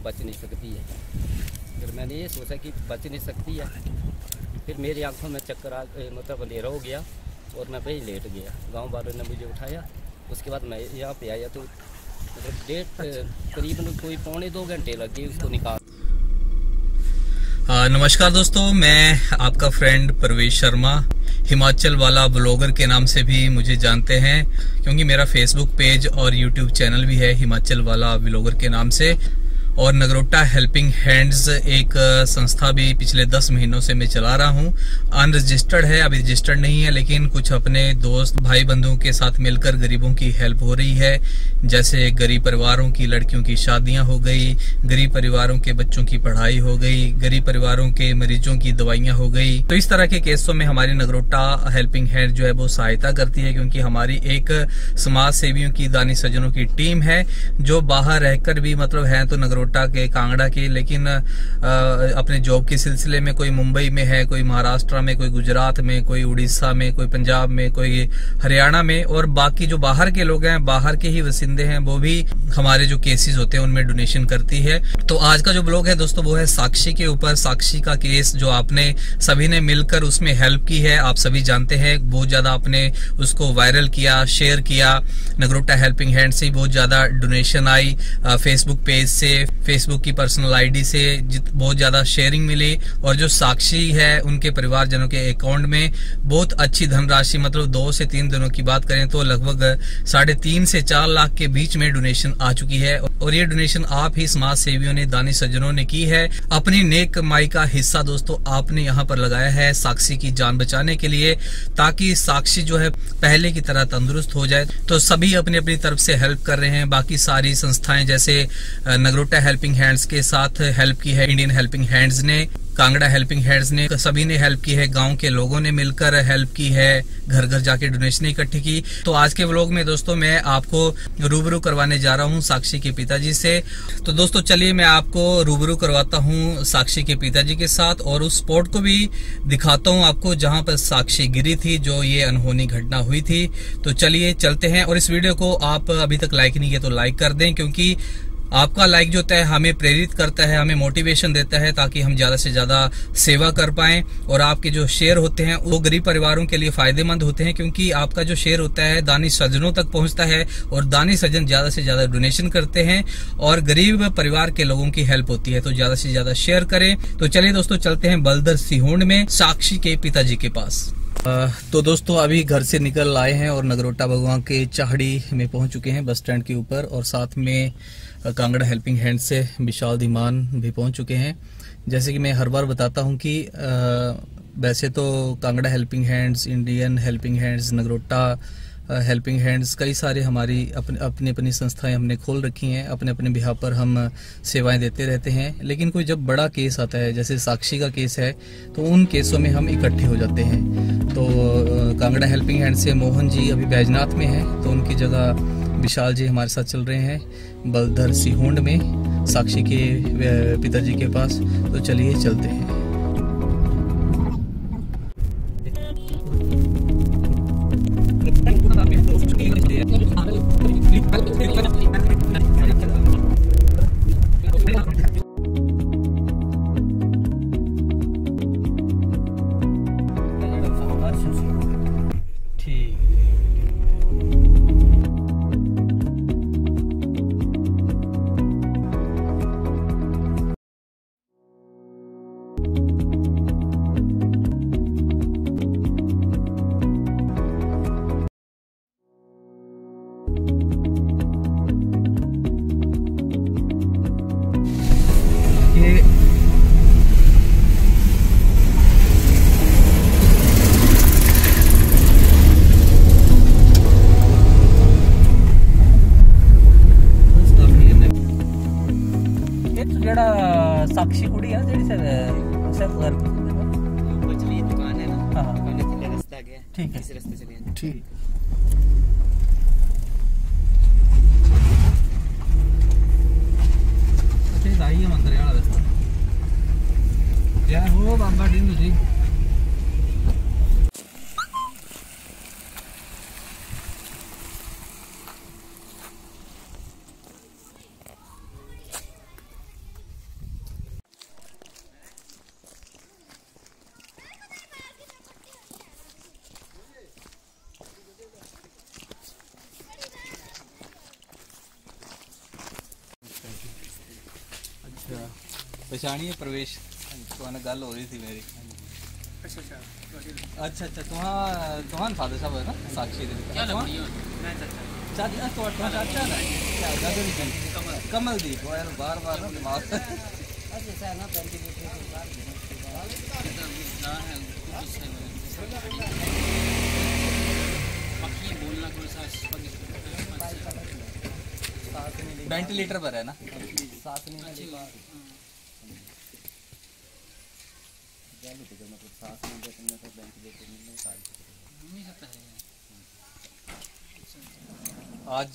बच नहीं सकती है। फिर मैंने ये सोचा कि बच नहीं सकती है। फिर मेरी आंखों में चक्कर मतलब अंधेरा हो गया और मैं वहीं लेट गया। गांव वालों ने मुझे उठाया, उसके बाद मैं यहाँ पे आया तो मतलब करीबन कोई 1.25 घंटे लगे उसको निकाल। नमस्कार दोस्तों, मैं आपका फ्रेंड परवेश शर्मा, हिमाचल वाला ब्लॉगर के नाम से भी मुझे जानते हैं, क्योंकि मेरा फेसबुक पेज और यूट्यूब चैनल भी है हिमाचल वाला ब्लॉगर के नाम से। और नगरोटा हेल्पिंग हैंड्स एक संस्था भी पिछले 10 महीनों से मैं चला रहा हूँ। अनरजिस्टर्ड है, अभी रजिस्टर्ड नहीं है, लेकिन कुछ अपने दोस्त भाई बंधुओं के साथ मिलकर गरीबों की हेल्प हो रही है। जैसे गरीब परिवारों की लड़कियों की शादियां हो गई, गरीब परिवारों के बच्चों की पढ़ाई हो गई, गरीब परिवारों के मरीजों की दवाइयां हो गई। तो इस तरह के केसों में हमारी नगरोटा हेल्पिंग हैंड जो है वो सहायता करती है, क्योंकि हमारी एक समाज सेवियों की दानी सज्जनों की टीम है जो बाहर रहकर भी मतलब है तो नगरोटा के, कांगड़ा के, लेकिन अपने जॉब के सिलसिले में कोई मुंबई में है, कोई महाराष्ट्र में, कोई गुजरात में, कोई उड़ीसा में, कोई पंजाब में, कोई हरियाणा में, और बाकी जो बाहर के लोग हैं, बाहर के ही वसिंदे हैं, वो भी हमारे जो केसेस होते हैं उनमें डोनेशन करती है। तो आज का जो ब्लॉग है दोस्तों वो है साक्षी के ऊपर। साक्षी का केस जो आपने सभी ने मिलकर उसमें हेल्प की है, आप सभी जानते हैं, बहुत ज्यादा आपने उसको वायरल किया, शेयर किया। नगरोटा हेल्पिंग हैंड से बहुत ज्यादा डोनेशन आई, फेसबुक पेज से, फेसबुक की पर्सनल आईडी से बहुत ज्यादा शेयरिंग मिली, और जो साक्षी है उनके परिवारजनों के अकाउंट में बहुत अच्छी धनराशि, मतलब 2 से 3 दिनों की बात करें तो लगभग 3.5 से 4 लाख के बीच में डोनेशन आ चुकी है। और ये डोनेशन आप ही समाज सेवियों ने, दानी सज्जनों ने की है। अपनी नेक कमाई का हिस्सा दोस्तों आपने यहाँ पर लगाया है साक्षी की जान बचाने के लिए, ताकि साक्षी जो है पहले की तरह तंदुरुस्त हो जाए। तो सभी अपनी अपनी तरफ से हेल्प कर रहे हैं। बाकी सारी संस्थाएं जैसे नगरोटा हेल्पिंग हैंड्स के साथ हेल्प की है, इंडियन हेल्पिंग हैंड्स ने, कांगड़ा हेल्पिंग हैंड्स ने, सभी ने हेल्प की है, गांव के लोगों ने मिलकर हेल्प की है, घर घर जाके डोनेशन इकट्ठी की। तो आज के व्लॉग में दोस्तों मैं आपको रूबरू करवाने जा रहा हूं साक्षी के पिताजी से। तो दोस्तों चलिए मैं आपको रूबरू करवाता हूं साक्षी के पिताजी के साथ, और उस स्पॉट को भी दिखाता हूं आपको जहां पर साक्षी गिरी थी, जो ये अनहोनी घटना हुई थी। तो चलिए चलते हैं। और इस वीडियो को आप अभी तक लाइक नहीं किया तो लाइक कर दें, क्योंकि आपका लाइक जो होता है हमें प्रेरित करता है, हमें मोटिवेशन देता है, ताकि हम ज्यादा से ज्यादा सेवा कर पाएं। और आपके जो शेयर होते हैं वो गरीब परिवारों के लिए फायदेमंद होते हैं, क्योंकि आपका जो शेयर होता है दानी सज्जनों तक पहुंचता है, और दानी सज्जन ज्यादा से ज्यादा डोनेशन करते हैं, और गरीब परिवार के लोगों की हेल्प होती है। तो ज्यादा से ज्यादा शेयर करें। तो चलिए दोस्तों चलते हैं बलदर सिहोंड में साक्षी के पिताजी के पास। तो दोस्तों अभी घर से निकल आए हैं और नगरोटा भगवान के चाहड़ी में पहुंच चुके हैं, बस स्टैंड के ऊपर, और साथ में कांगड़ा हेल्पिंग हैंड से विशाल धीमान भी पहुंच चुके हैं। जैसे कि मैं हर बार बताता हूं कि वैसे तो Kangra helping hands, Indian helping hands, Nagrota helping hands, कई सारे हमारी अपनी अपनी संस्थाएं हमने खोल रखी हैं, अपने अपने बिहार पर हम सेवाएं देते रहते हैं। लेकिन कोई जब बड़ा केस आता है, जैसे साक्षी का केस है, तो उन केसों में हम इकट्ठे हो जाते हैं। तो कांगड़ा हेल्पिंग हैंड से मोहन जी अभी बैजनाथ में हैं, तो उनकी जगह विशाल जी हमारे साथ चल रहे हैं बलदर सिहोंड में साक्षी के पिताजी के पास। तो चलिए चलते हैं। साक्षी कुड़ी है जेडी सर घर मछली दुकान है ना। हां मैंने चले रास्ता गया, ठीक है, इस रास्ते से गया, ठीक। अच्छा दाई है मंदिर वाला रास्ता। जय हो बाबा डिंडू जी। अच्छा, पहचानिए प्रवेश, तो गल हो रही थी मेरी। अच्छा अच्छा, तुहान फादर साहब है ना साक्षी दे कमलदीप बार बार ना दिमाग वेंटिलेटर पर है ना। आज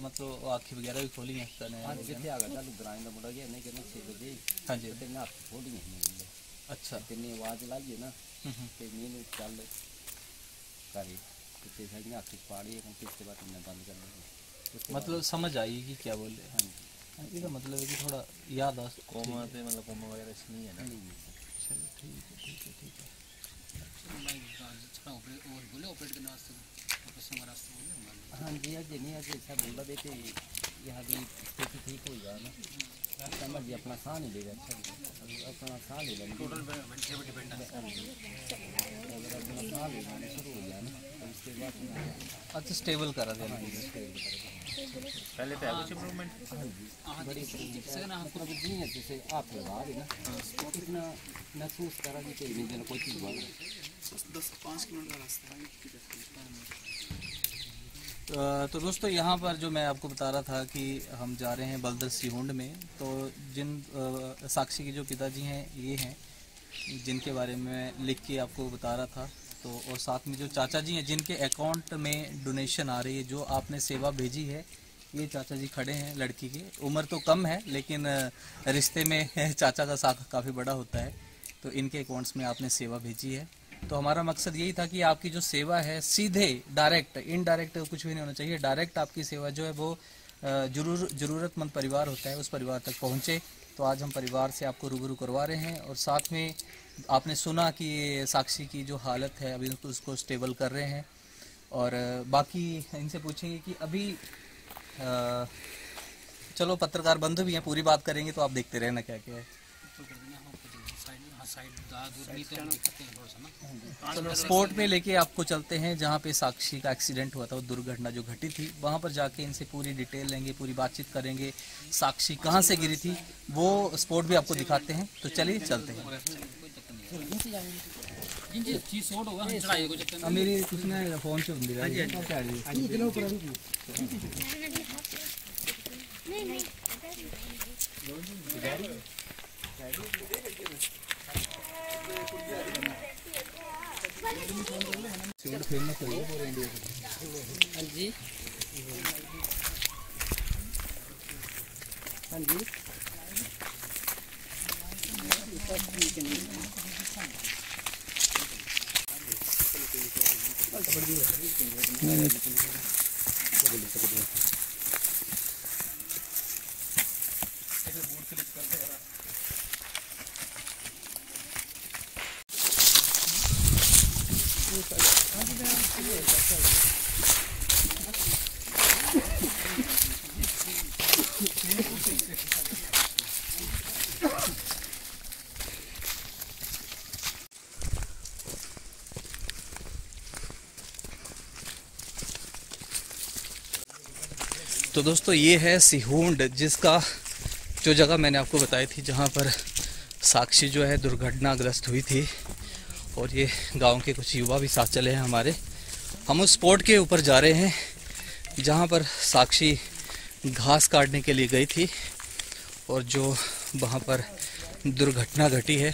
मतलब आँखें वगैरह भी खोली हैं हाँ जी। अच्छा आवाज लाइए ना चल करे मतलब समझ आई कि क्या बोल रहे हैं। इसका मतलब है कि थोड़ा याद आ कोमा मतलब कोमा वगैरह नहीं है ना। चलो ठीक है ठीक है ठीक है। हाँ जी आज नहीं आज ऐसा बोला बेटे यहाँ भी स्थिति ठीक हो जाए ना समझ जी अपना साह नहीं ले रहा। अच्छा अपना साह ले लेना टोटल अगर अपना साह लेना शुरू हो जाए ना तो उसके बाद अच्छा स्टेबल करा देना पहले तो कुछ इम्प्रूवमेंट बड़ी जैसे आप लगा रहे ना इतना महसूस करा कि कोई चीज़ हुआ 10-5 किलोमीटर का रास्ता है। तो दोस्तों यहाँ पर जो मैं आपको बता रहा था कि हम जा रहे हैं बलदर सिहोंड में। तो जिन साक्षी के जो पिताजी हैं ये हैं जिनके बारे में लिख के आपको बता रहा था। तो और साथ में जो चाचा जी हैं जिनके अकाउंट में डोनेशन आ रही है जो आपने सेवा भेजी है, ये चाचा जी खड़े हैं। लड़की की उम्र तो कम है लेकिन रिश्ते में चाचा का साथ काफ़ी बड़ा होता है। तो इनके अकाउंट्स में आपने सेवा भेजी है। तो हमारा मकसद यही था कि आपकी जो सेवा है सीधे डायरेक्ट इनडायरेक्ट कुछ भी नहीं होना चाहिए, डायरेक्ट आपकी सेवा जो है वो ज़रूरतमंद परिवार होता है उस परिवार तक पहुँचे। तो आज हम परिवार से आपको रूबरू करवा रहे हैं और साथ में आपने सुना कि साक्षी की जो हालत है अभी उसको स्टेबल कर रहे हैं। और बाकी इनसे पूछेंगे कि अभी चलो पत्रकार बंधु भी हैं, पूरी बात करेंगे तो आप देखते रहना क्या क्या है। चलो स्पोर्ट में लेके आपको चलते हैं जहाँ पे साक्षी का एक्सीडेंट हुआ था, वो दुर्घटना जो घटी थी वहाँ पर जाके इनसे पूरी डिटेल लेंगे, पूरी बातचीत करेंगे। साक्षी कहाँ से गिरी थी वो स्पोर्ट भी आपको दिखाते हैं। तो चलिए चलते हैं। मेरी कुछ ना फोन से फेमस हो गया पूरे इंडिया में। हाँ जी हाँ जी तो दोस्तों ये है सिहोंड, जिसका जो जगह मैंने आपको बताई थी जहाँ पर साक्षी जो है दुर्घटनाग्रस्त हुई थी। और ये गांव के कुछ युवा भी साथ चले हैं हमारे। हम उस स्पॉट के ऊपर जा रहे हैं जहाँ पर साक्षी घास काटने के लिए गई थी और जो वहाँ पर दुर्घटना घटी है।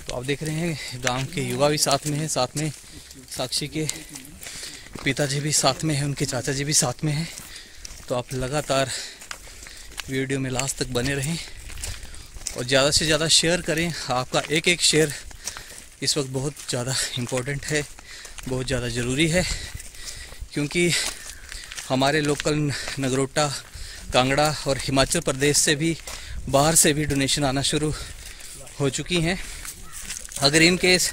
तो आप देख रहे हैं गांव के युवा भी साथ में हैं, साथ में साक्षी के पिताजी भी साथ में हैं, उनके चाचा जी भी साथ में हैं। तो आप लगातार वीडियो में लास्ट तक बने रहें और ज़्यादा से ज़्यादा शेयर करें। आपका एक एक शेयर इस वक्त बहुत ज़्यादा इम्पोर्टेंट है, बहुत ज़्यादा ज़रूरी है, क्योंकि हमारे लोकल नगरोटा, कांगड़ा और हिमाचल प्रदेश से भी बाहर से भी डोनेशन आना शुरू हो चुकी हैं। अगर इन केस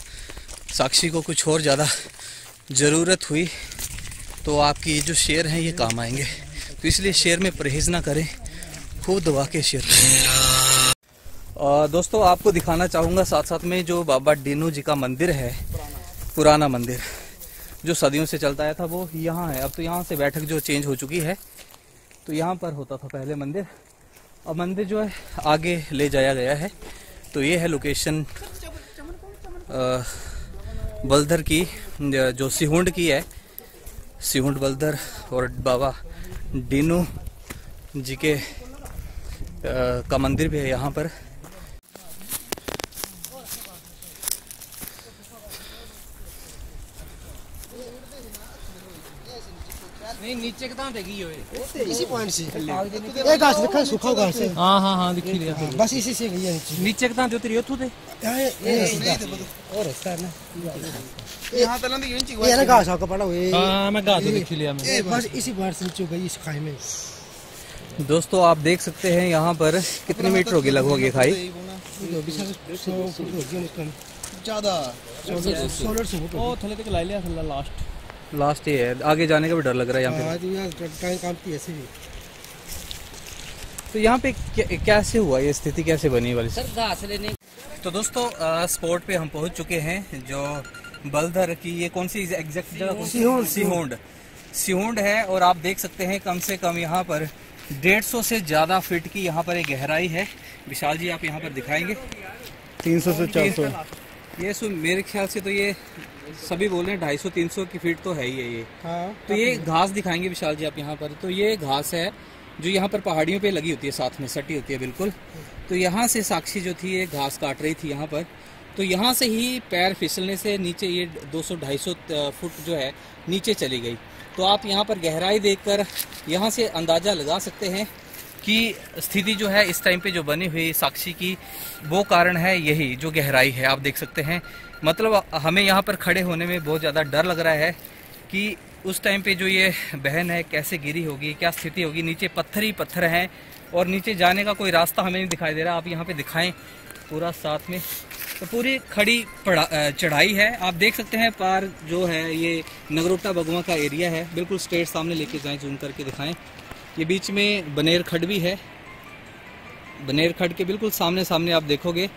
साक्षी को कुछ और ज़्यादा ज़रूरत हुई तो आपकी जो शेयर हैं ये काम आएंगे। तो इसलिए शेयर में परहेज़ ना करें खूब दबा के शेयर करें। दोस्तों आपको दिखाना चाहूँगा साथ साथ में जो बाबा डीनू जी का मंदिर है, पुराना मंदिर जो सदियों से चलता आया था, वो यहाँ है। अब तो यहाँ से बैठक जो चेंज हो चुकी है, तो यहाँ पर होता था पहले मंदिर। अब मंदिर जो है आगे ले जाया गया है। तो ये है लोकेशन बलधर की, जो सिहुंड की है, सिहुंड बलधर, और बाबा डीनू जी के का मंदिर भी है यहाँ पर। नहीं नीचे कितना देगी ये इसी पॉइंट से एक घास रखा है, सूखा घास है। हाँ दिख लिया। बस इसी से गई है नीचे कितना जो तेरी होते और रास्ता है ना, यहां तक नहीं ये ना घास का पड़ा हुए। हां मैं घास देख लिया मैं, बस इसी पॉइंट से नीचे गई इस खाई में। दोस्तों आप देख सकते हैं यहाँ पर कितने मीटर होगी लगभग ये खाई? ज्यादा 16 फुट ओ थले तक ला लिया लास्ट ये है, आगे जाने का भी डर लग रहा है यहाँ पे। ऐसे भी। तो यहाँ पे कैसे हुआ, ये स्थिति कैसे बनी वाली? सर घास लेने। तो दोस्तों स्पॉट पे हम पहुंच चुके हैं, जो बलधर की ये कौन सी एग्जैक्ट जगह? सिहुंड है। और आप देख सकते हैं कम से कम यहाँ पर 150 से ज्यादा फीट की यहाँ पर एक गहराई है। विशाल जी आप यहाँ पर दिखाएंगे। 300 से 400 ये मेरे ख्याल से तो ये सभी बोल रहे हैं 250-300 की फीट तो है ही है ये। हाँ, तो ये घास दिखाएंगे विशाल जी आप यहाँ पर। तो ये घास है जो यहाँ पर पहाड़ियों पे लगी होती है, साथ में सटी होती है बिल्कुल। तो यहाँ से साक्षी जो थी ये घास काट रही थी यहाँ पर। तो यहाँ से ही पैर फिसलने से नीचे ये 200-250 फुट जो है नीचे चली गई। तो आप यहाँ पर गहराई देखकर यहाँ से अंदाजा लगा सकते हैं कि स्थिति जो है इस टाइम पे जो बनी हुई साक्षी की, वो कारण है यही जो गहराई है। आप देख सकते हैं, मतलब हमें यहाँ पर खड़े होने में बहुत ज़्यादा डर लग रहा है कि उस टाइम पे जो ये बहन है कैसे गिरी होगी, क्या स्थिति होगी। नीचे पत्थर ही पत्थर हैं और नीचे जाने का कोई रास्ता हमें नहीं दिखाई दे रहा। आप यहाँ पे दिखाएं पूरा साथ में, तो पूरी खड़ी चढ़ाई है। आप देख सकते हैं पार जो है ये नगरोटा बगवा का एरिया है, बिल्कुल स्ट्रेट सामने लेके जाएं, जूम करके दिखाएं। ये बीच में बनेर खड्ड भी है, बनेर खड्ड के बिल्कुल सामने सामने आप देखोगे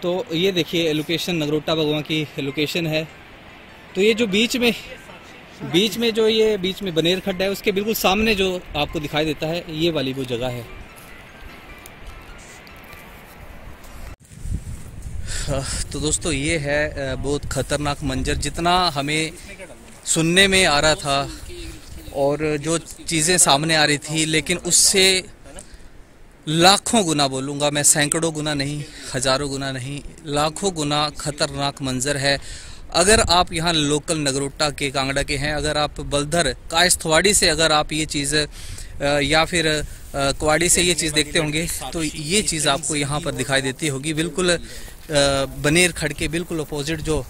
तो ये देखिए लोकेशन नगरोटा बगवा की लोकेशन है। तो ये जो बीच में जो ये बीच में बनेर खड्ड है, उसके बिल्कुल सामने जो आपको दिखाई देता है ये वाली वो जगह है। तो दोस्तों ये है बहुत खतरनाक मंजर, जितना हमें सुनने में आ रहा था और जो चीज़ें सामने आ रही थी, लेकिन उससे लाखों गुना, बोलूँगा मैं, सैकड़ों गुना नहीं, हज़ारों गुना नहीं, लाखों गुना खतरनाक मंजर है। अगर आप यहाँ लोकल नगरोटा के, कांगड़ा के हैं, अगर आप बलधर कायस्थवाड़ी से अगर आप ये चीज़ या फिर क्वाड़ी से ये चीज़ देखते होंगे, तो ये चीज़ आपको यहाँ पर दिखाई देती होगी। बिल्कुल बनेर खड्ड के बिल्कुल अपोजिट जो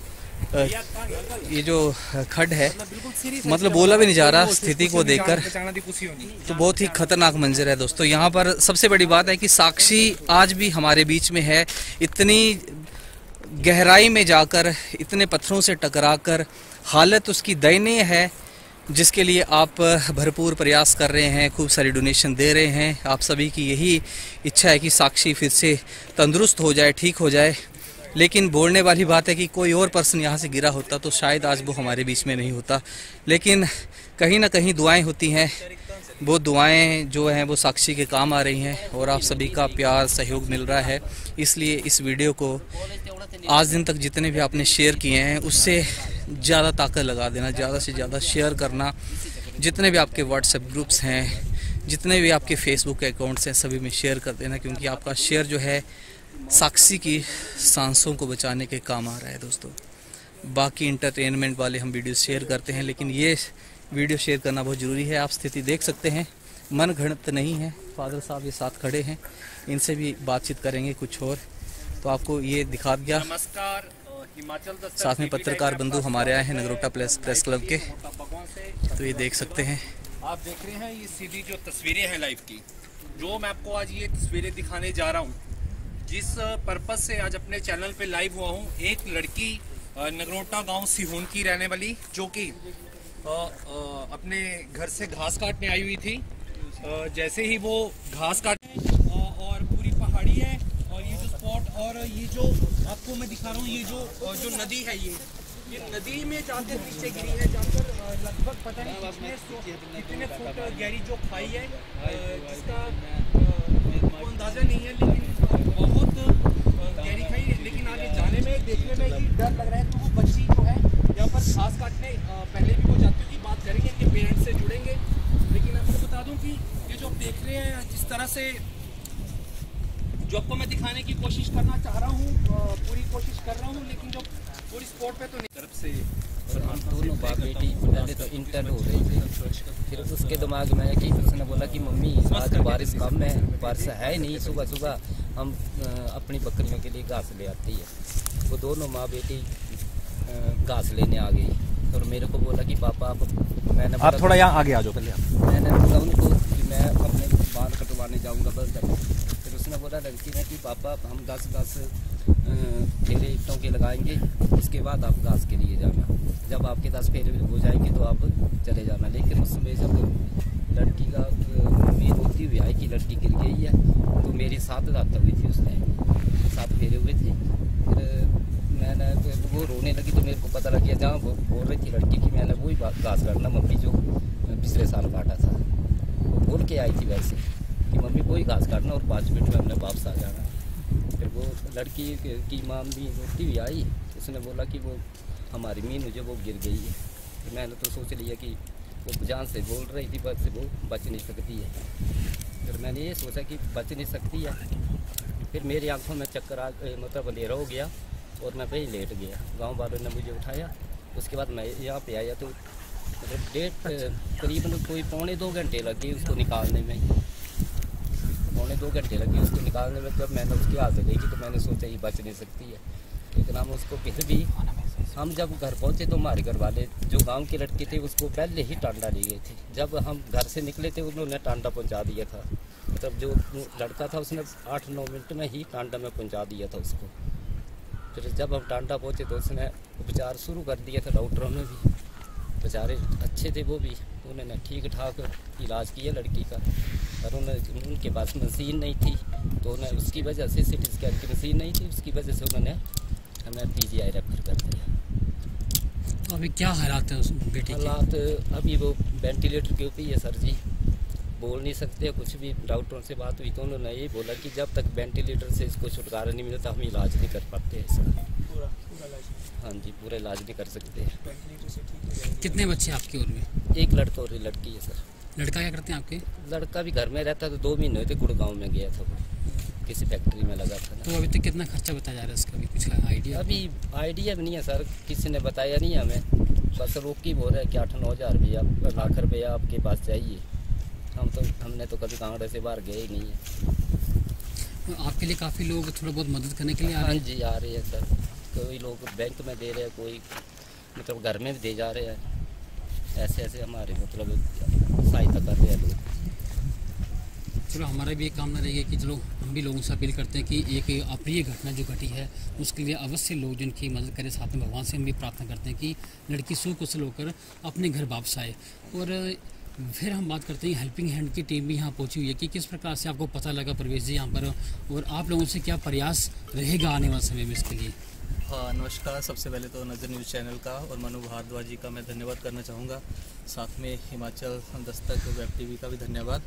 ये जो खड्ड है, मतलब बोला भी नहीं जा रहा स्थिति को देखकर। तो बहुत ही खतरनाक मंजर है दोस्तों। यहाँ पर सबसे बड़ी बात है कि साक्षी आज भी हमारे बीच में है। इतनी गहराई में जाकर, इतने पत्थरों से टकराकर हालत उसकी दयनीय है, जिसके लिए आप भरपूर प्रयास कर रहे हैं, खूब सारी डोनेशन दे रहे हैं। आप सभी की यही इच्छा है कि साक्षी फिर से तंदुरुस्त हो जाए, ठीक हो जाए। लेकिन बोलने वाली बात है कि कोई और पर्सन यहाँ से गिरा होता तो शायद आज वो हमारे बीच में नहीं होता। लेकिन कहीं ना कहीं दुआएं होती हैं, वो दुआएं जो हैं वो साक्षी के काम आ रही हैं और आप सभी का प्यार सहयोग मिल रहा है। इसलिए इस वीडियो को आज दिन तक जितने भी आपने शेयर किए हैं उससे ज़्यादा ताकत लगा देना, ज़्यादा से ज़्यादा शेयर करना। जितने भी आपके व्हाट्सएप ग्रुप्स हैं, जितने भी आपके फेसबुक अकाउंट्स हैं, सभी में शेयर कर देना, क्योंकि आपका शेयर जो है साक्षी की सांसों को बचाने के काम आ रहा है दोस्तों। बाकी इंटरटेनमेंट वाले हम वीडियो शेयर करते हैं, लेकिन ये वीडियो शेयर करना बहुत ज़रूरी है। आप स्थिति देख सकते हैं, मन घड़त नहीं है। फादर साहब ये साथ खड़े हैं, इनसे भी बातचीत करेंगे कुछ और। तो आपको ये दिखा दिया। नमस्कार, हिमाचल साथ में पत्रकार बंधु हमारे आए हैं नगरोटा प्रेस क्लब के, तो ये देख सकते हैं। आप देख रहे हैं ये सीधी जो तस्वीरें हैं लाइव की, जो मैं आपको आज ये तस्वीरें दिखाने जा रहा हूँ, जिस पर्पज से आज अपने चैनल पे लाइव हुआ हूँ। एक लड़की नगरोटा गांव सिहुन की रहने वाली, जो कि अपने घर से घास काटने आई हुई थी। जैसे ही वो घास काट और ये जो आपको मैं दिखा रहा हूँ, ये जो नदी है, ये नदी में जाकर पीछे गिरी है, जाकर लगभग पता नहीं कितने फुट गहरी जो खाई है, जिसका अंदाजा नहीं है, लेकिन बहुत गहरी खाई है। लेकिन आगे जाने में देखने में ही डर लग रहा है। तो वो बच्ची जो है यहाँ पर घास काटने पहले भी वो जाती थी, बात करेंगे इनके पेरेंट्स से जुड़ेंगे। लेकिन आपको बता दूं कि ये जो आप देख रहे हैं, जिस तरह से जो आपको मैं दिखाने की कोशिश करना चाह रहा हूँ, पूरी कोशिश कर रहा हूँ, लेकिन जो पूरी स्पॉट पे तो नहीं तरफ से। और हम दोनों बाप बेटी पहले तो इंटर हो रही थी, फिर उसके दिमाग में है कि उसने बोला कि मम्मी आज बारिश कम है, बारिश है ही नहीं, सुबह सुबह हम अपनी बकरियों के लिए घास ले आती है। वो दोनों माँ बेटी घास लेने आ गई और मेरे को बोला कि पापा आप थोड़ा यहाँ आगे आ जाओ पहले। मैंने बोला उनको कि मैं अपने बाल कटवाने जाऊँगा बस। फिर उसने बोला लड़की ने कि पापा हम 10 फेरे ईंटों के लगाएंगे, उसके बाद आप घास के लिए जाना, जब आपके 10 फेरे हो जाएंगे तो आप चले जाना। लेकिन उसमें जब लड़की का उम्मीद होती हुई आई कि लड़की गिर गई है, तो मेरी 7 रात हुई थी, उसने 7 फेरे हुए थे। फिर मैंने वो रोने लगी तो मेरे को पता लग गया, जहाँ वो बोल रही थी लड़की की, मैंने वही घास काटना मम्मी जो पिछले साल काटा था, वो बोल के आई थी वैसे कि मम्मी वही घास काटना और 5 मिनट में हमने वापस आ जाना। फिर वो लड़की की माँ भी रोती हुई आई, उसने बोला कि वो हमारी मीनू जो वो गिर गई है। तो मैंने तो सोच लिया कि वो जान से बोल रही थी, बस वो बच नहीं सकती है। फिर मैंने ये सोचा कि बच नहीं सकती है। फिर मेरी आंखों में चक्कर मतलब अंधेरा हो गया और मैं वहीं लेट गया। गांव वालों ने मुझे उठाया, उसके बाद मैं यहाँ पे आया तो मतलब करीबन कोई 2.25 घंटे लगे उसको निकालने में, 2.25 घंटे लगे उसको निकालने में। जब मैंने उसकी हालत देखी तो मैंने सोचा ये बच नहीं सकती है, लेकिन हम उसको फिर भी हम जब घर पहुँचे तो हमारे घर वाले जो गांव के लड़के थे उसको पहले ही टांडा ले गए थे। जब हम घर से निकले थे उन्होंने टांडा पहुँचा दिया था, मतलब जो लड़का था उसने 8-9 मिनट में ही टांडा में पहुँचा दिया था उसको। फिर जब हम टांडा पहुँचे तो उसने उपचार शुरू कर दिया था, डॉक्टरों ने भी, बेचारे अच्छे थे वो भी, उन्होंने ठीक ठाक इलाज किया लड़की का। और उनके पास मशीन नहीं थी तो उन्हें उसकी वजह से CT स्कैन की मशीन नहीं थी, उसकी वजह से उन्होंने हमें PGI रेफर कर दिया। तो अभी क्या हालात है उस बेटी के? हालात अभी वो वेंटिलेटर के ऊपर ही है सर जी, बोल नहीं सकते कुछ भी। डॉक्टरों से बात हुई तो उन्होंने यही बोला कि जब तक वेंटिलेटर से इसको छुटकारा नहीं मिलता हम इलाज नहीं कर पाते इसका। हाँ जी, पूरा इलाज नहीं कर सकते। कितने बच्चे आपकी उम्र में? एक लड़का और एक लड़की है सर। लड़का क्या करते हैं आपके? लड़का भी घर में रहता तो 2 महीने हुए थे, गुड़गांव में गया था, वो किसी फैक्ट्री में लगा था। तो अभी तक कितना खर्चा बताया जा रहा है इसका, भी कुछ आइडिया? अभी आइडिया भी नहीं है सर, किसी ने बताया नहीं हमें, बस लोग की बोल रहे हैं कि 8-9 हज़ार रुपया, लाख रुपया आपके पास चाहिए। हमने तो कभी कांगड़े से बाहर गए ही नहीं है। तो आपके लिए काफ़ी लोग थोड़ा बहुत मदद करने के लिए आ रहे हैं? हाँ जी, आ रहे हैं सर। कोई लोग बैंक में दे रहे हैं, कोई मतलब घर में भी दे जा रहे हैं, ऐसे ऐसे हमारे मतलब सहायता कर रहे हैं लोग। चलो हमारा भी एक कामना रहेगी कि चलो हम भी लोगों से अपील करते हैं कि एक अप्रिय घटना जो घटी है उसके लिए अवश्य लोग जिनकी मदद करें। साथ में भगवान से हम भी प्रार्थना करते हैं कि लड़की सुकुशल होकर अपने घर वापस आए। और फिर हम बात करते हैं हेल्पिंग हैंड की टीम भी यहाँ पहुँची हुई है कि किस प्रकार से आपको पता लगा प्रवेश जी यहाँ पर, और आप लोगों से क्या प्रयास रहेगा आने वाले समय में इसके लिए? हाँ, नमस्कार। सबसे पहले तो नज़र न्यूज़ चैनल का और मनु भारद्वाज जी का मैं धन्यवाद करना चाहूँगा। साथ में हिमाचल दस्तक वेब टीवी का भी धन्यवाद,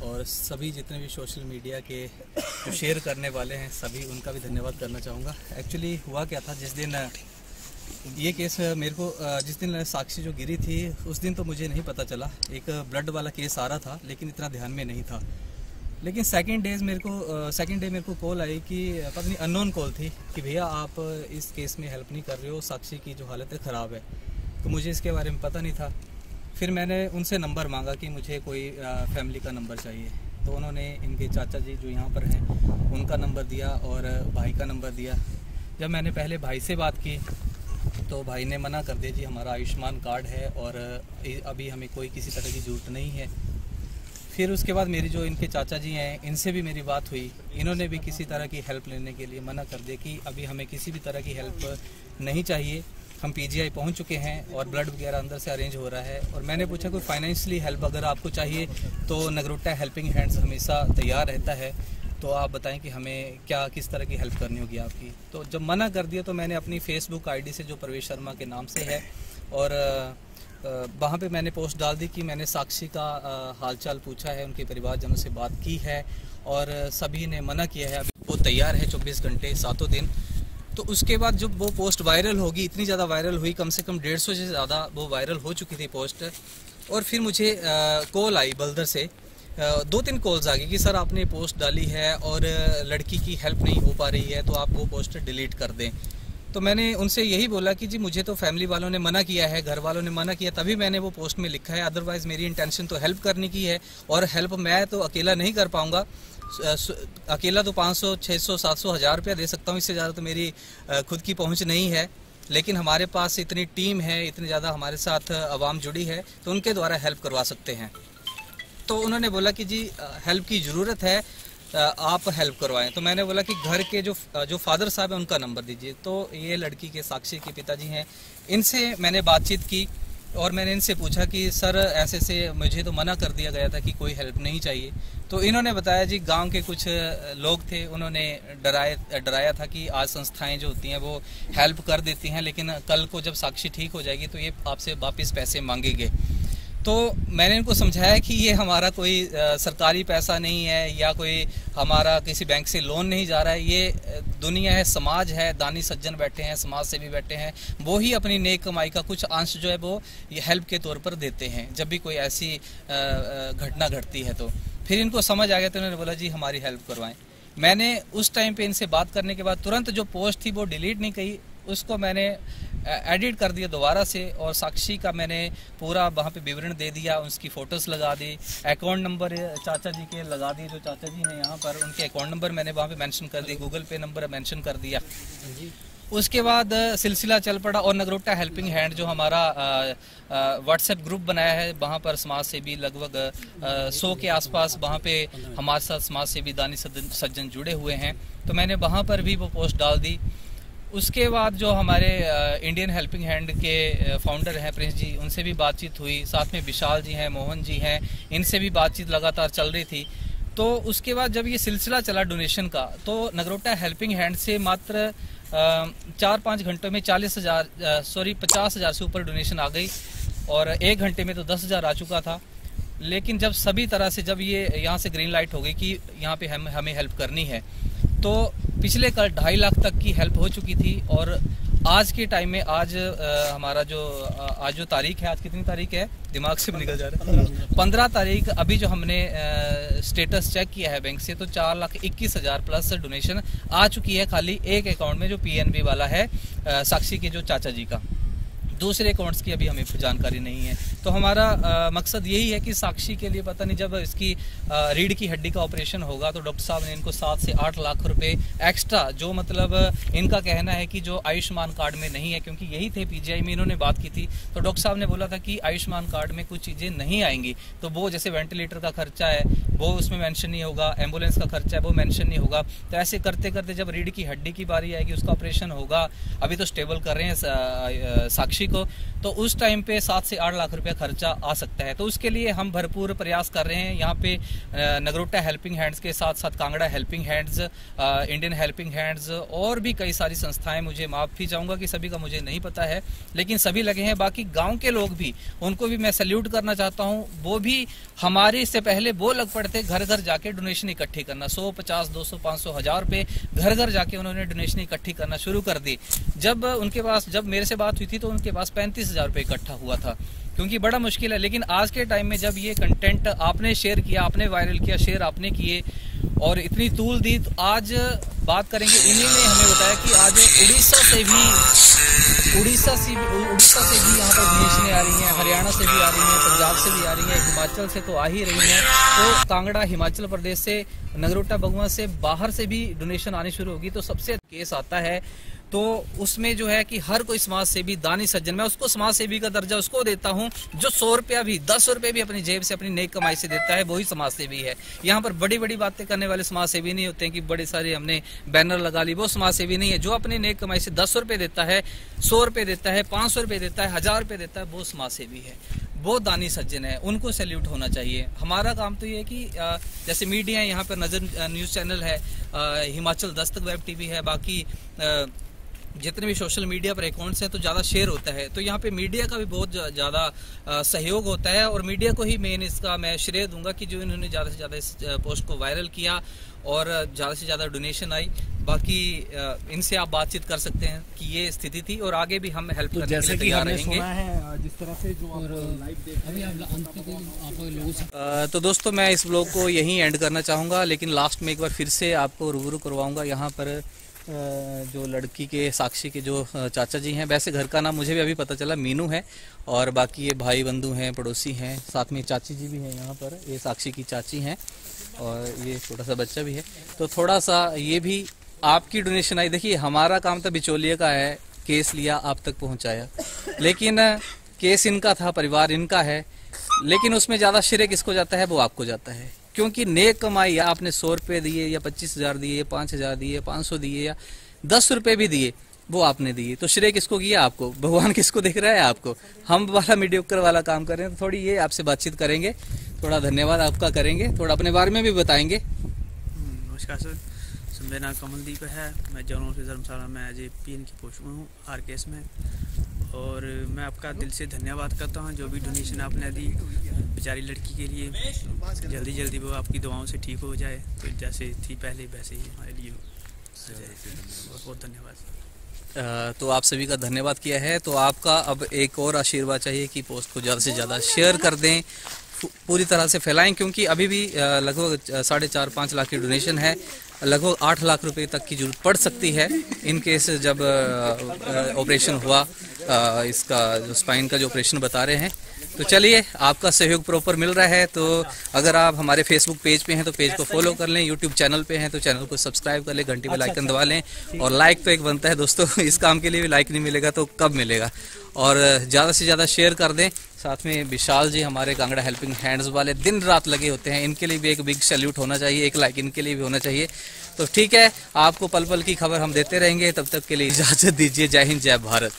और सभी जितने भी सोशल मीडिया के जो शेयर करने वाले हैं सभी उनका भी धन्यवाद करना चाहूँगा। एक्चुअली हुआ क्या था, जिस दिन ये केस मेरे को जिस दिन साक्षी जो गिरी थी उस दिन तो मुझे नहीं पता चला, एक ब्लड वाला केस आ रहा था लेकिन इतना ध्यान में नहीं था। लेकिन सेकंड डे मेरे को कॉल आई कि पता नहीं अननोन कॉल थी कि भैया आप इस केस में हेल्प नहीं कर रहे हो, साक्षी की जो हालत है ख़राब है। तो मुझे इसके बारे में पता नहीं था। फिर मैंने उनसे नंबर मांगा कि मुझे कोई फैमिली का नंबर चाहिए, तो उन्होंने इनके चाचा जी जो यहाँ पर हैं उनका नंबर दिया और भाई का नंबर दिया। जब मैंने पहले भाई से बात की तो भाई ने मना कर दिया, जी हमारा आयुष्मान कार्ड है और अभी हमें कोई किसी तरह की ज़रूरत नहीं है। फिर उसके बाद मेरी जो इनके चाचा जी हैं इनसे भी मेरी बात हुई, इन्होंने भी किसी तरह की हेल्प लेने के लिए मना कर दिया कि अभी हमें किसी भी तरह की हेल्प नहीं चाहिए, हम PGI पहुंच चुके हैं और ब्लड वगैरह अंदर से अरेंज हो रहा है। और मैंने पूछा कोई फाइनेंशियली हेल्प अगर आपको चाहिए तो नगरोटा हेल्पिंग हैंड्स हमेशा तैयार रहता है। तो आप बताएं कि हमें क्या किस तरह की हेल्प करनी होगी आपकी। तो जब मना कर दिया तो मैंने अपनी फेसबुक आईडी से, जो प्रवेश शर्मा के नाम से है, और वहाँ पे मैंने पोस्ट डाल दी कि मैंने साक्षी का हालचाल पूछा है, उनके परिवारजनों से बात की है और सभी ने मना किया है, अभी वो तैयार है 24 घंटे 7 दिन। तो उसके बाद जब वो पोस्ट वायरल होगी, इतनी ज़्यादा वायरल हुई, कम से कम 150 से ज़्यादा वो वायरल हो चुकी थी पोस्ट। और फिर मुझे कॉल आई बल्दर से, 2-3 कॉल्स आ गई कि सर आपने पोस्ट डाली है और लड़की की हेल्प नहीं हो पा रही है, तो आप वो पोस्ट डिलीट कर दें। तो मैंने उनसे यही बोला कि जी मुझे तो फैमिली वालों ने मना किया है, घर वालों ने मना किया, तभी मैंने वो पोस्ट में लिखा है, अदरवाइज़ मेरी इंटेंशन तो हेल्प करने की है। और हेल्प मैं तो अकेला नहीं कर पाऊँगा, अकेला तो 500, 600, 700, 1000 रुपया दे सकता हूँ, इससे ज़्यादा तो मेरी खुद की पहुँच नहीं है। लेकिन हमारे पास इतनी टीम है, इतनी ज़्यादा हमारे साथ आवाम जुड़ी है, तो उनके द्वारा हेल्प करवा सकते हैं। तो उन्होंने बोला कि जी हेल्प की ज़रूरत है, आप हेल्प करवाएं। तो मैंने बोला कि घर के जो फादर साहब हैं उनका नंबर दीजिए। तो ये लड़की के साक्षी के पिताजी हैं, इनसे मैंने बातचीत की और मैंने इनसे पूछा कि सर ऐसे से मुझे तो मना कर दिया गया था कि कोई हेल्प नहीं चाहिए। तो इन्होंने बताया जी गांव के कुछ लोग थे, उन्होंने डराया था कि आज संस्थाएं जो होती हैं वो हेल्प कर देती हैं, लेकिन कल को जब साक्षी ठीक हो जाएगी तो ये आपसे वापस पैसे मांगेंगे। तो मैंने इनको समझाया कि ये हमारा कोई सरकारी पैसा नहीं है या कोई हमारा किसी बैंक से लोन नहीं जा रहा है, ये दुनिया है, समाज है, दानी सज्जन बैठे हैं, समाज से भी बैठे हैं, वो ही अपनी नेक कमाई का कुछ अंश जो है वो ये हेल्प के तौर पर देते हैं जब भी कोई ऐसी घटना घटती है। तो फिर इनको समझ आ गया, तो उन्होंने बोला जी हमारी हेल्प करवाएं। मैंने उस टाइम पे इनसे बात करने के बाद तुरंत जो पोस्ट थी वो डिलीट नहीं की, उसको मैंने एडिट कर दिया दोबारा से, और साक्षी का मैंने पूरा वहाँ पे विवरण दे दिया, उसकी फ़ोटोज़ लगा दी, अकाउंट नंबर चाचा जी के लगा दिए, जो चाचा जी हैं यहाँ पर उनके अकाउंट नंबर मैंने वहाँ पे मेंशन कर दिए, गूगल पे नंबर मेंशन कर दिया। उसके बाद सिलसिला चल पड़ा और नगरोटा हेल्पिंग हैंड जो हमारा व्हाट्सएप ग्रुप बनाया है, वहाँ पर समाज सेवी लगभग 100 के आसपास वहाँ पे हमारे साथ समाज सेवी दानी सज्जन जुड़े हुए हैं। तो मैंने वहाँ पर भी वो पोस्ट डाल दी। उसके बाद जो हमारे इंडियन हेल्पिंग हैंड के फाउंडर हैं प्रिंस जी, उनसे भी बातचीत हुई, साथ में विशाल जी हैं, मोहन जी हैं, इनसे भी बातचीत लगातार चल रही थी। तो उसके बाद जब ये सिलसिला चला डोनेशन का, तो नगरोटा हेल्पिंग हैंड से मात्र 4-5 घंटों में 50,000 से ऊपर डोनेशन आ गई और 1 घंटे में तो 10,000 आ चुका था। लेकिन जब सभी तरह से जब ये यहाँ से ग्रीन लाइट हो गई कि यहाँ पे हमें हेल्प करनी है, तो पिछले कल 2.5 लाख तक की हेल्प हो चुकी थी। और आज के टाइम में आज हमारा आज जो तारीख है, आज कितनी तारीख है दिमाग से निकल जा रहा है, 15 तारीख, अभी जो हमने स्टेटस चेक किया है बैंक से, तो 4,21,000 प्लस डोनेशन आ चुकी है खाली एक अकाउंट में जो PNB वाला है साक्षी के जो चाचा जी का। दूसरे अकाउंट्स की अभी हमें जानकारी नहीं है। तो हमारा मकसद यही है कि साक्षी के लिए पता नहीं जब इसकी रीढ़ की हड्डी का ऑपरेशन होगा तो डॉक्टर साहब ने इनको 7 से 8 लाख रुपए एक्स्ट्रा, जो मतलब इनका कहना है कि जो आयुष्मान कार्ड में नहीं है, क्योंकि यही थे PGI में इन्होंने बात की थी, तो डॉक्टर साहब ने बोला था कि आयुष्मान कार्ड में कुछ चीज़ें नहीं आएंगी, तो वो जैसे वेंटिलेटर का खर्चा है वो उसमें मेंशन नहीं होगा, एम्बुलेंस का खर्चा है वो मेंशन नहीं होगा। तो ऐसे करते करते जब रीढ़ की हड्डी की बारी आएगी, उसका ऑपरेशन होगा, अभी तो स्टेबल कर रहे हैं साक्षी को, तो उस टाइम पे 7 से 8 लाख रुपया खर्चा आ सकता है। तो उसके लिए हम भरपूर प्रयास कर रहे हैं। यहाँ पे नगरोटा हेल्पिंग हैंड्स के साथ साथ Kangra helping hands, Indian helping hands और भी कई सारी संस्थाएं, मुझे माफ़ी चाहूँगा कि सभी का मुझे नहीं पता है, लेकिन सभी लगे हैं। बाकी गाँव के लोग भी, उनको भी मैं सैल्यूट करना चाहता हूँ। वो भी हमारे से पहले वो लग पड़ते घर घर जाके डोनेशन इकट्ठी करना, 100, 50, 200, 500, 1000 रुपये घर घर जाके उन्होंने डोनेशन इकट्ठी करना शुरू कर दी। जब उनके पास, जब मेरे से बात हुई थी तो उनके पास 35,000 रुपये इकट्ठा हुआ था, क्योंकि बड़ा मुश्किल है। लेकिन आज के टाइम में जब ये कंटेंट आपने शेयर किया, आपने वायरल किया, शेयर आपने किए और इतनी तूल दी, तो आज बात करेंगे। इन्हीं ने हमें बताया कि आज उड़ीसा से भी यहाँ पर डोनेशनें आ रही हैं, हरियाणा से भी आ रही हैं, पंजाब से भी आ रही हैं, हिमाचल से तो आ ही रही हैं। तो कांगड़ा हिमाचल प्रदेश से, नगरोटा बगुआ से, बाहर से भी डोनेशन आनी शुरू होगी। तो सबसे केस आता है तो उसमें जो है कि हर कोई समाज सेवी, दानी सज्जन, मैं उसको समाज सेवी का दर्जा उसको देता हूं जो 100 रुपया भी, 10 रुपये भी अपनी जेब से, अपनी नेक कमाई से देता है, वही समाज सेवी है। यहाँ पर बड़ी बड़ी बातें करने वाले समाज सेवी नहीं होते हैं कि बड़े सारे हमने बैनर लगा ली, वो समाज सेवी नहीं है। जो अपनी नेक कमाई से 10 रुपये देता है, 100 रुपये देता है, 500 रुपये देता है, 1000 रुपये देता है, वो समाज सेवी है, वो दानी सज्जन है, उनको सैल्यूट होना चाहिए। हमारा काम तो ये है कि जैसे मीडिया है, यहाँ पर नजर न्यूज़ चैनल है, हिमाचल दस्तक वेब टीवी है, बाकी जितने भी सोशल मीडिया पर अकाउंट्स हैं तो ज़्यादा शेयर होता है। तो यहाँ पे मीडिया का भी बहुत ज़्यादा सहयोग होता है और मीडिया को ही मेन इसका मैं श्रेय दूंगा कि जो इन्होंने ज़्यादा से ज़्यादा इस पोस्ट को वायरल किया और ज़्यादा से ज़्यादा डोनेशन आई। बाकी इनसे आप बातचीत कर सकते हैं कि ये स्थिति थी और आगे भी हम हेल्प करने के लिए तैयार रहेंगे। जिस तरह से जो तो दोस्तों मैं इस ब्लॉग को यहीं एंड करना चाहूँगा, लेकिन लास्ट में एक बार फिर से आपको रूबरू करवाऊँगा। यहाँ पर जो लड़की के साक्षी के जो चाचा जी हैं, वैसे घर का नाम मुझे भी अभी पता चला मीनू है, और बाकी ये भाई बंधु हैं, पड़ोसी हैं, साथ में चाची जी भी हैं यहाँ पर, ये साक्षी की चाची हैं और ये छोटा सा बच्चा भी है। तो थोड़ा सा ये भी आपकी डोनेशन आई। देखिए हमारा काम तो बिचौलिए का है, केस लिया आप तक पहुँचाया, लेकिन केस इनका था, परिवार इनका है, लेकिन उसमें ज़्यादा श्रेय किसको जाता है? वो आपको जाता है, क्योंकि नेक कमाई आपने 100 रुपये दिए या 25,000 दिए या 5,000 दिए, 500 दिए या 10 रुपये भी दिए, वो आपने दिए, तो श्रेय किसको किया? आपको। भगवान किसको दिख रहा है? आपको। हम वाला मीडियोकर वाला काम कर रहे हैं, तो थोड़ी ये आपसे बातचीत करेंगे, थोड़ा धन्यवाद आपका करेंगे, थोड़ा अपने बारे में भी बताएंगे। नमस्कार सर, मेरा नाम कमलदीप है, मैं जौनपुर से धर्मशाला में एज ए PN की पोस्ट में हूँ RKS में, और मैं आपका दिल से धन्यवाद करता हूँ जो भी डोनेशन आपने दी बेचारी लड़की के लिए। जल्दी जल्दी वो आपकी दुआओं से ठीक हो जाए, तो जैसे थी पहले वैसे ही हमारे लिए बहुत बहुत धन्यवाद। तो आप सभी का धन्यवाद किया है, तो आपका अब एक और आशीर्वाद चाहिए कि पोस्ट को ज़्यादा से ज़्यादा शेयर कर दें, पूरी तरह से फैलाएं, क्योंकि अभी भी लगभग 4.5-5 लाख की डोनेशन है, लगभग 8 लाख रुपए तक की जरूरत पड़ सकती है इन केस जब ऑपरेशन हुआ, इसका जो स्पाइन का जो ऑपरेशन बता रहे हैं। तो चलिए, आपका सहयोग प्रॉपर मिल रहा है, तो अगर आप हमारे फेसबुक पेज पे हैं तो पेज को फॉलो कर लें, यूट्यूब चैनल पे हैं तो चैनल को सब्सक्राइब कर लें, घंटी पे आइकन दबा लें, और लाइक तो एक बनता है दोस्तों, इस काम के लिए भी लाइक नहीं मिलेगा तो कब मिलेगा, और ज़्यादा से ज़्यादा शेयर कर दें। साथ में विशाल जी हमारे कांगड़ा हेल्पिंग हैंड्स वाले दिन रात लगे होते हैं, इनके लिए भी एक बिग सैल्यूट होना चाहिए, एक लाइक इनके लिए भी होना चाहिए। तो ठीक है, आपको पल पल की खबर हम देते रहेंगे, तब तक के लिए इजाज़त दीजिए। जय हिंद, जय भारत।